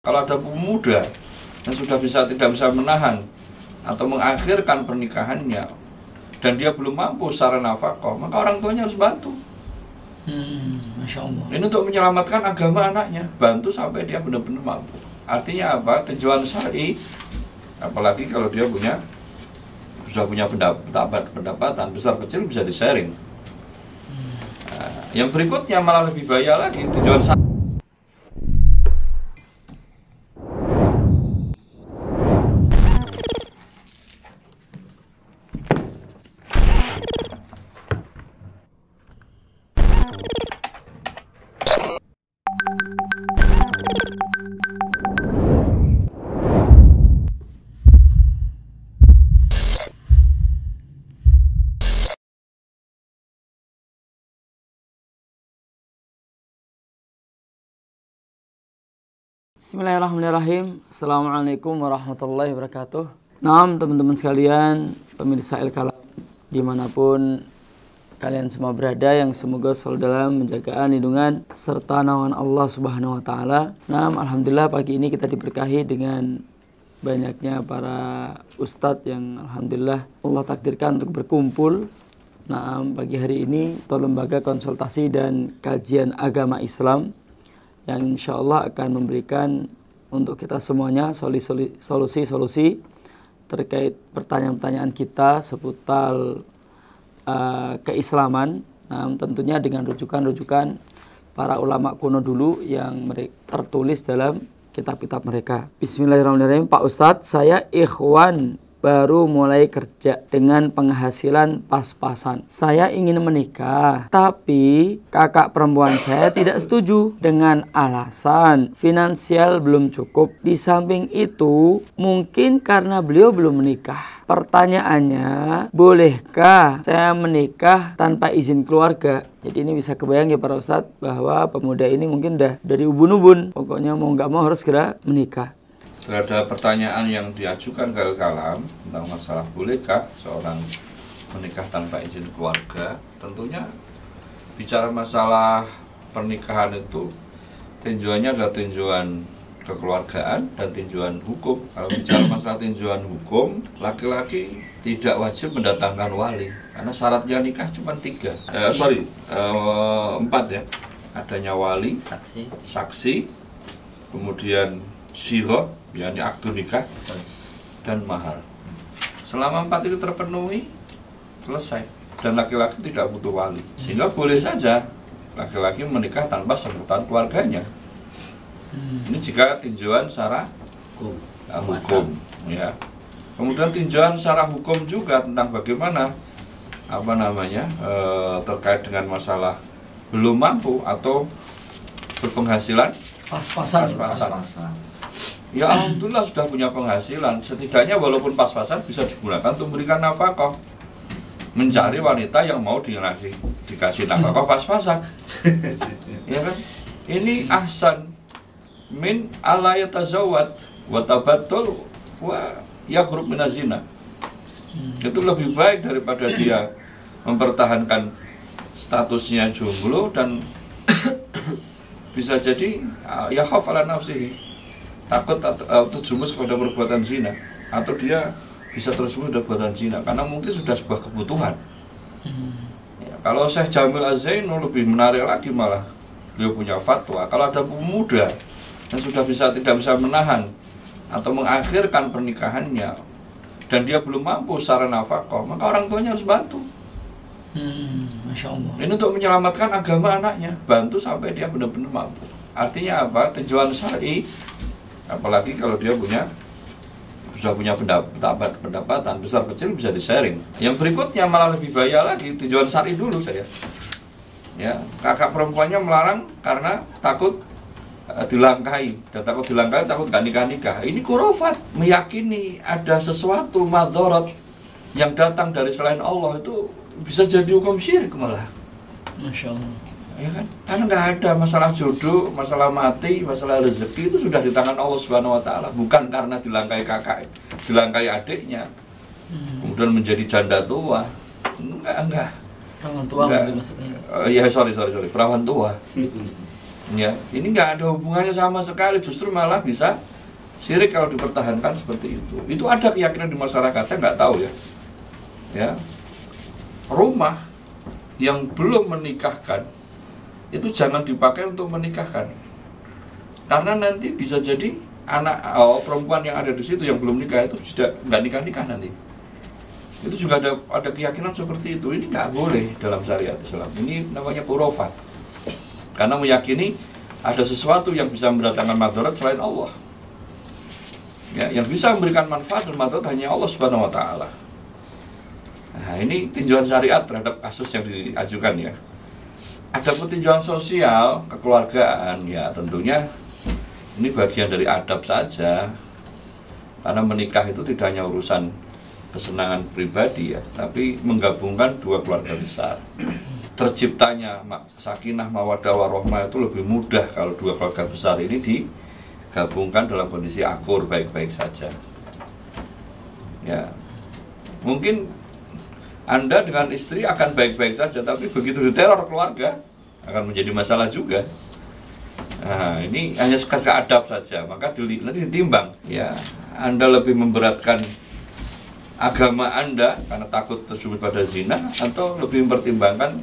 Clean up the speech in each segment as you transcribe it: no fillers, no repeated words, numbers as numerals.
Kalau ada pemuda yang sudah tidak bisa menahan atau mengakhirkan pernikahannya dan dia belum mampu secara nafkah, maka orang tuanya harus bantu. Masya Allah. Ini untuk menyelamatkan agama anaknya, bantu sampai dia benar-benar mampu. Artinya apa? Tujuan syar'i, apalagi kalau dia sudah punya pendapatan besar kecil bisa di-sharing. Nah, yang berikutnya malah lebih bahaya lagi, tujuan syar'i. Bismillahirrahmanirrahim. Assalamualaikum warahmatullahi wabarakatuh. Nah, teman-teman sekalian, pemirsa El-Kalam dimanapun kalian semua berada, yang semoga selalu dalam menjagaan, lindungan serta naungan Allah Subhanahu wa taala. Nah, alhamdulillah pagi ini kita diberkahi dengan banyaknya para ustadz yang alhamdulillah Allah takdirkan untuk berkumpul. Nah, pagi hari ini atau lembaga konsultasi dan kajian agama Islam yang insya Allah akan memberikan untuk kita semuanya solusi-solusi terkait pertanyaan-pertanyaan kita seputar keislaman. Nah, tentunya dengan rujukan-rujukan para ulama kuno dulu yang tertulis dalam kitab-kitab mereka. Bismillahirrahmanirrahim. Pak Ustadz, saya ikhwan baru mulai kerja dengan penghasilan pas-pasan. Saya ingin menikah, tapi kakak perempuan saya tidak setuju dengan alasan finansial belum cukup. Di samping itu, mungkin karena beliau belum menikah. Pertanyaannya, bolehkah saya menikah tanpa izin keluarga? Jadi ini bisa kebayang ya para ustadz, bahwa pemuda ini mungkin udah dari ubun-ubun. Pokoknya mau nggak mau harus segera menikah. Terhadap pertanyaan yang diajukan ke El-Kalam tentang masalah bolehkah seorang menikah tanpa izin keluarga, tentunya bicara masalah pernikahan itu tinjauannya adalah tinjauan kekeluargaan dan tinjauan hukum. Kalau bicara masalah tinjauan hukum, laki-laki tidak wajib mendatangkan wali karena syaratnya nikah cuma 4 ya. Adanya wali, saksi, kemudian syighah, yakni akdu nikah, dan mahar. Selama 4 itu terpenuhi, selesai. Dan laki-laki tidak butuh wali, sehingga boleh saja laki-laki menikah tanpa sebutan keluarganya. Ini jika tinjauan secara hukum, ya. Kemudian tinjauan secara hukum juga tentang bagaimana terkait dengan masalah belum mampu atau berpenghasilan pas-pasan. Ya alhamdulillah sudah punya penghasilan, setidaknya walaupun pas-pasan bisa digunakan untuk memberikan nafkah, mencari wanita yang mau dikasih nafkah pas-pasan. Ya kan? Ini ahsan min ala yatazawwad wa tabattul wa yaqrub minazina. Itu lebih baik daripada dia mempertahankan statusnya jomblo dan bisa jadi ya khaf ala nafsihi, takut atau terjerumus kepada perbuatan zina, atau dia bisa terjerumus pada perbuatan zina karena mungkin sudah sebuah kebutuhan. Ya, kalau Syekh Jamil Az-Zainu lebih menarik lagi, malah beliau punya fatwa kalau ada pemuda yang sudah tidak bisa menahan atau mengakhirkan pernikahannya dan dia belum mampu secara nafkah, maka orang tuanya harus bantu. Masya Allah. Ini untuk menyelamatkan agama anaknya, bantu sampai dia benar-benar mampu. Artinya apa? Tujuan syar'i, apalagi kalau dia sudah punya pendapatan besar kecil bisa di-sharing. Yang berikutnya malah lebih bahaya lagi, tujuan syar'i dulu saya. Ya, kakak perempuannya melarang karena takut dilangkahi, dan takut gak nikah. Ini khurafat, meyakini ada sesuatu madharat yang datang dari selain Allah itu bisa jadi hukum syirik malah. Masya Allah. Ya kan? Karena nggak ada masalah jodoh, masalah mati, masalah rezeki itu sudah di tangan Allah Subhanahu wa taala, bukan karena dilangkai kakak, dilangkai adiknya. Kemudian menjadi janda tua. Enggak. Perawan tua maksudnya. Ya sorry, perawan tua. Ya, ini nggak ada hubungannya sama sekali, justru malah bisa syirik kalau dipertahankan seperti itu. Itu ada keyakinan di masyarakat, saya nggak tahu ya. Ya, rumah yang belum menikahkan itu jangan dipakai untuk menikahkan, karena nanti bisa jadi anak perempuan yang ada di situ yang belum nikah itu sudah nggak nikah nanti. Itu juga ada keyakinan seperti itu. Ini nggak boleh dalam syariat Islam. Ini namanya khurafat. Karena meyakini ada sesuatu yang bisa mendatangkan madarat selain Allah. Ya, yang bisa memberikan manfaat dan madarat hanya Allah Subhanahu wa taala. Nah, ini tinjauan syariat terhadap kasus yang diajukan ya. Ada tinjauan sosial, kekeluargaan, ya tentunya ini bagian dari adab saja. Karena menikah itu tidak hanya urusan kesenangan pribadi ya, tapi menggabungkan dua keluarga besar. Terciptanya sakinah mawaddah warahmah itu lebih mudah kalau dua keluarga besar ini digabungkan dalam kondisi akur baik-baik saja. Ya, mungkin Anda dengan istri akan baik-baik saja, tapi begitu diteror keluarga akan menjadi masalah juga. Nah, ini hanya sekadar adab saja, maka nanti ditimbang. Ya, Anda lebih memberatkan agama Anda karena takut tersebut pada zina, atau lebih mempertimbangkan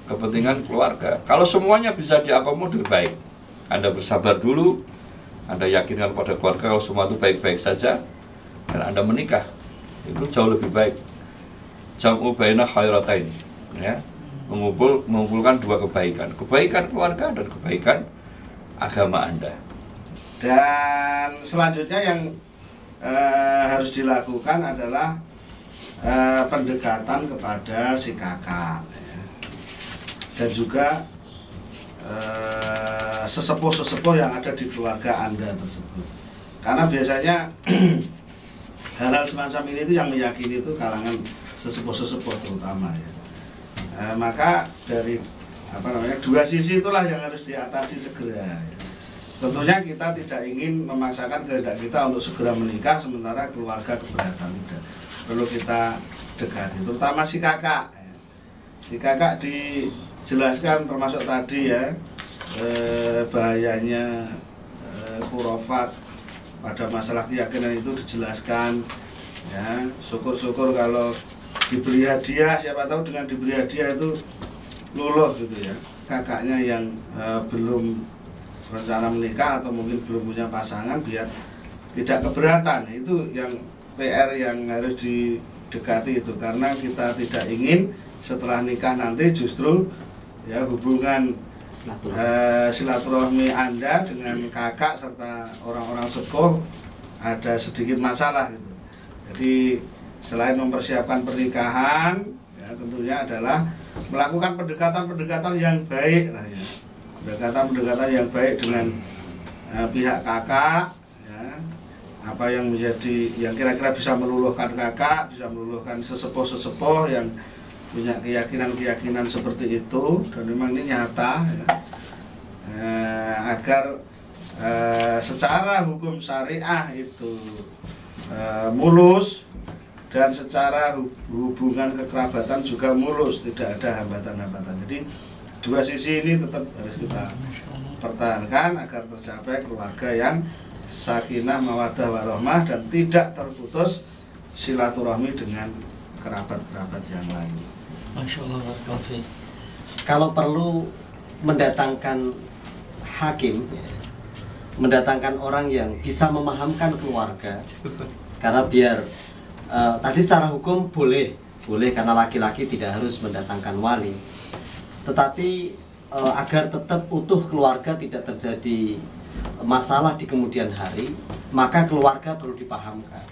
kepentingan keluarga. Kalau semuanya bisa diakomodir, baik. Anda bersabar dulu, Anda yakinkan pada keluarga kalau semua itu baik-baik saja, dan Anda menikah, itu jauh lebih baik. Jam'u baina khairatain, ya, mengumpulkan dua kebaikan keluarga dan kebaikan agama Anda. Dan selanjutnya yang harus dilakukan adalah pendekatan kepada si kakak ya. Dan juga sesepuh-sesepuh yang ada di keluarga Anda tersebut, karena biasanya hal-hal semacam ini itu yang meyakini itu kalangan sesepuh-sesepuh terutama ya. Maka dari dua sisi itulah yang harus diatasi segera ya. Tentunya kita tidak ingin memaksakan kehendak kita untuk segera menikah sementara keluarga keberatan, tidak. Perlu kita dekati, terutama si kakak. Si kakak dijelaskan termasuk tadi ya, bahayanya khurafat pada masalah keyakinan itu dijelaskan. Ya, syukur-syukur kalau diberi hadiah, siapa tahu dengan diberi hadiah itu luluh gitu ya. Kakaknya yang belum rencana menikah atau mungkin belum punya pasangan biar tidak keberatan. Itu yang PR yang harus didekati itu, karena kita tidak ingin setelah nikah nanti justru ya hubungan silaturahmi Anda dengan kakak serta orang-orang sepuh ada sedikit masalah gitu. Jadi selain mempersiapkan pernikahan ya, tentunya adalah melakukan pendekatan-pendekatan yang baik lah ya. Pendekatan yang baik dengan pihak kakak ya, apa yang menjadi yang kira-kira bisa meluluhkan kakak, bisa meluluhkan sesepuh-sesepuh yang punya keyakinan-keyakinan seperti itu, dan memang ini nyata ya. Agar secara hukum syariah itu mulus, dan secara hubungan kekerabatan juga mulus, tidak ada hambatan-hambatan. Jadi dua sisi ini tetap harus kita pertahankan agar tercapai keluarga yang sakinah mawaddah warahmah dan tidak terputus silaturahmi dengan kerabat-kerabat yang lain. Masya Allah. Kalau perlu mendatangkan hakim, mendatangkan orang yang bisa memahamkan keluarga, karena biar tadi secara hukum boleh karena laki-laki tidak harus mendatangkan wali. Tetapi agar tetap utuh keluarga, tidak terjadi masalah di kemudian hari, maka keluarga perlu dipahamkan.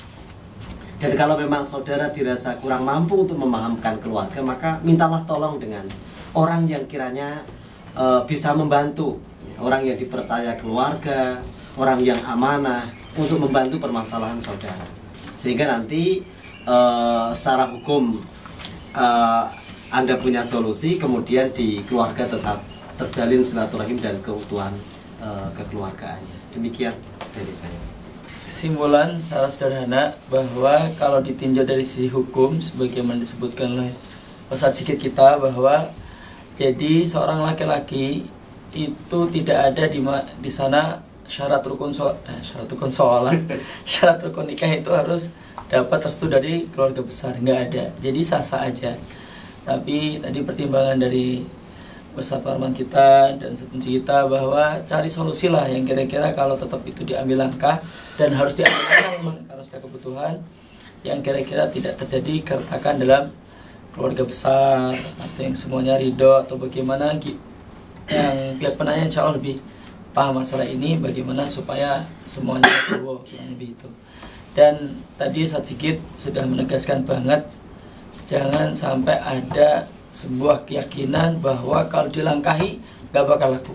Dan kalau memang saudara dirasa kurang mampu untuk memahamkan keluarga, maka mintalah tolong dengan orang yang kiranya bisa membantu, orang yang dipercaya keluarga, orang yang amanah untuk membantu permasalahan saudara. Sehingga nanti secara hukum Anda punya solusi, kemudian di keluarga tetap terjalin silaturahim dan keutuhan kekeluargaannya. Demikian dari saya. Kesimpulan secara sederhana bahwa kalau ditinjau dari sisi hukum, sebagaimana disebutkan oleh Ustaz Sigit kita, bahwa jadi seorang laki-laki itu tidak ada di sana syarat rukun syarat rukun nikah itu harus dapat restu dari keluarga besar, nggak ada. Jadi sah-sah aja. Tapi tadi pertimbangan dari Ustadz Parman kita dan kunci kita bahwa cari solusi lah yang kira-kira kalau tetap itu diambil langkah dan harus diambil langkah memang karena sudah kebutuhan yang kira-kira tidak terjadi keretakan dalam keluarga besar atau yang semuanya ridho atau bagaimana yang pihak penanya insya Allah lebih paham masalah ini bagaimana supaya semuanya kurang lebih itu. Dan tadi Ustadz Sigit sudah menegaskan banget jangan sampai ada sebuah keyakinan bahwa kalau dilangkahi gak bakal laku,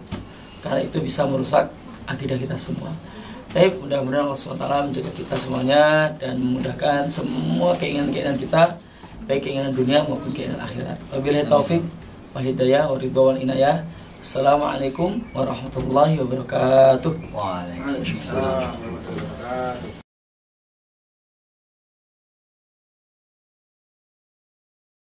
karena itu bisa merusak akidah kita semua. Tapi mudah-mudahan Allah SWT menjaga kita semuanya dan memudahkan semua keinginan-keinginan kita, baik keinginan dunia maupun keinginan akhirat. Wabillahi taufik wal hidayah wa ridha wal inayah. Assalamualaikum warahmatullahi wabarakatuh. Waalaikumsalam.